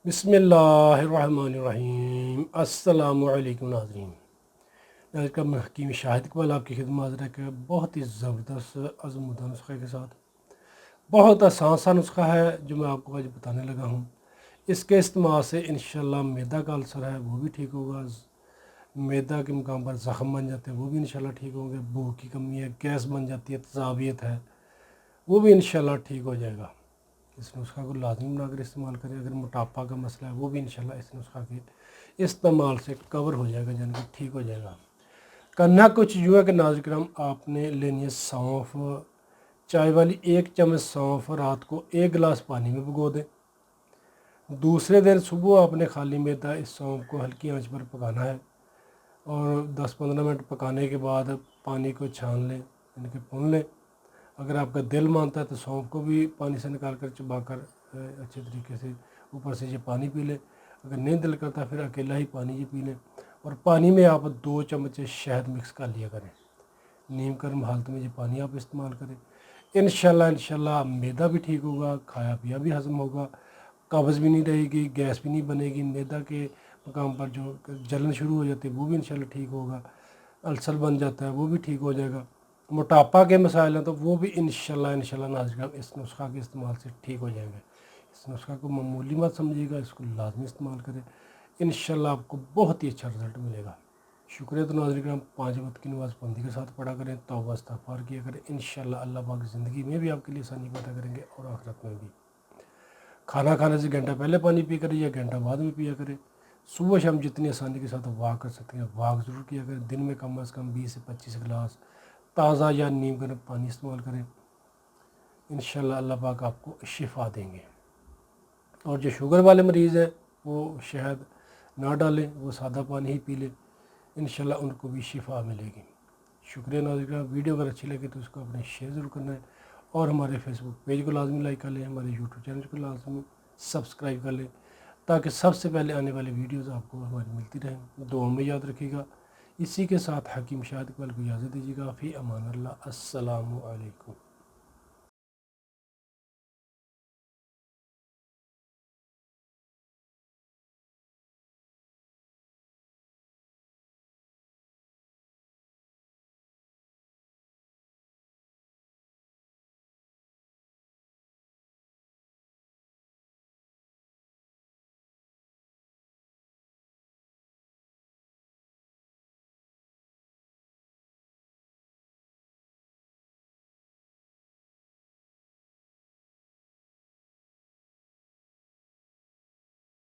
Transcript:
بسم اللہ الرحمن الرحیم۔ السلام علیکم ناظرین۔ ناظرین حکیم شاہد اقبال آپ کی خدمت حاضر ہے کہ بہت ہی زبردست عظمودہ نسخے کے ساتھ بہت آسان سا نسخہ ہے جو میں آپ کو آج بتانے لگا ہوں۔ اس کے استعمال سے انشاءاللہ معدہ کا السر ہے وہ بھی ٹھیک ہوگا، معدہ کے مقام پر زخم بن جاتے ہیں وہ بھی انشاءاللہ ٹھیک ہوں گے، بھوک کی کمی ہے، گیس بن جاتی ہے، تذابیت ہے، وہ بھی انشاءاللہ ٹھیک ہو جائے گا۔ اس نسخہ کو لازمی بنا کر استعمال کریں۔ اگر موٹاپا کا مسئلہ ہے وہ بھی انشاءاللہ اس نسخہ کے استعمال سے کور ہو جائے گا، یعنی کہ ٹھیک ہو جائے گا۔ کرنا کچھ یوں ہے کہ ناظرین کرام آپ نے لینی ہے سونف، چائے والی 1 چمچ سونف رات کو 1 گلاس پانی میں بھگو دیں۔ دوسرے دن صبح آپ نے خالی معدہ اس سونف کو ہلکی آنچ پر پکانا ہے اور 10-15 منٹ پکانے کے بعد پانی کو چھان لیں، یعنی کہ پون لیں۔ اگر آپ کا دل مانتا ہے تو سونف کو بھی پانی سے نکال کر چبا کر اچھے طریقے سے اوپر سے یہ پانی پی لیں۔ اگر نہیں دل کرتا پھر اکیلا ہی پانی یہ پی لیں، اور پانی میں آپ 2 چمچ شہد مکس کر لیا کریں۔ نیم گرم حالت میں یہ پانی آپ استعمال کریں، انشاءاللہ معدہ بھی ٹھیک ہوگا، کھایا پیا بھی ہضم ہوگا، قبض بھی نہیں رہے گی، گیس بھی نہیں بنے گی، معدہ کے مقام پر جو جلن شروع ہو جاتی ہے وہ بھی انشاءاللہ ٹھیک ہوگا، السر بن جاتا ہے وہ بھی ٹھیک ہو جائے گا، موٹاپا کے مسائل ہیں تو وہ بھی انشاءاللہ ناظرین اس نسخہ کے استعمال سے ٹھیک ہو جائیں گے۔ اس نسخہ کو معمولی مت سمجھیے گا، اس کو لازمی استعمال کریں، انشاءاللہ آپ کو بہت ہی اچھا رزلٹ ملے گا۔ شکریہ۔ تو ناظرین کرام 5 وقت کی نماز پابندی کے ساتھ پڑھا کریں، توبہ استغفار کیا کریں، انشاءاللہ اللہ پاک زندگی میں بھی آپ کے لیے آسانی پیدا کریں گے اور آخرت میں بھی۔ کھانا کھانے سے گھنٹہ پہلے پانی پی کریں یا گھنٹہ بعد میں پیا کریں۔ صبح شام جتنی آسانی کے ساتھ واک کر سکتے ہیں واک ضرور کیا کریں، دن میں کم از کم 20 سے 25 گلاس تازہ یا نیم گرم پانی استعمال کریں، انشاءاللہ اللہ پاک آپ کو شفا دیں گے۔ اور جو شوگر والے مریض ہیں وہ شہد نہ ڈالیں، وہ سادہ پانی ہی پی لیں، انشاءاللہ ان کو بھی شفا ملے گی۔ شکریہ ناظرین۔ ویڈیو اگر اچھی لگے تو اس کو اپنے شیئر ضرور کرنا ہے، اور ہمارے فیس بک پیج کو لازمی لائک کر لیں، ہمارے یوٹیوب چینل کو لازمی سبسکرائب کر لیں تاکہ سب سے پہلے آنے والی ویڈیوز آپ کو ہماری ملتی رہیں۔ دعاؤں میں یاد رکھیے گا۔ اسی کے ساتھ حکیم شاہد اقبال کو اجازت دیجیے گا۔ فی امان اللہ۔ السلام علیکم۔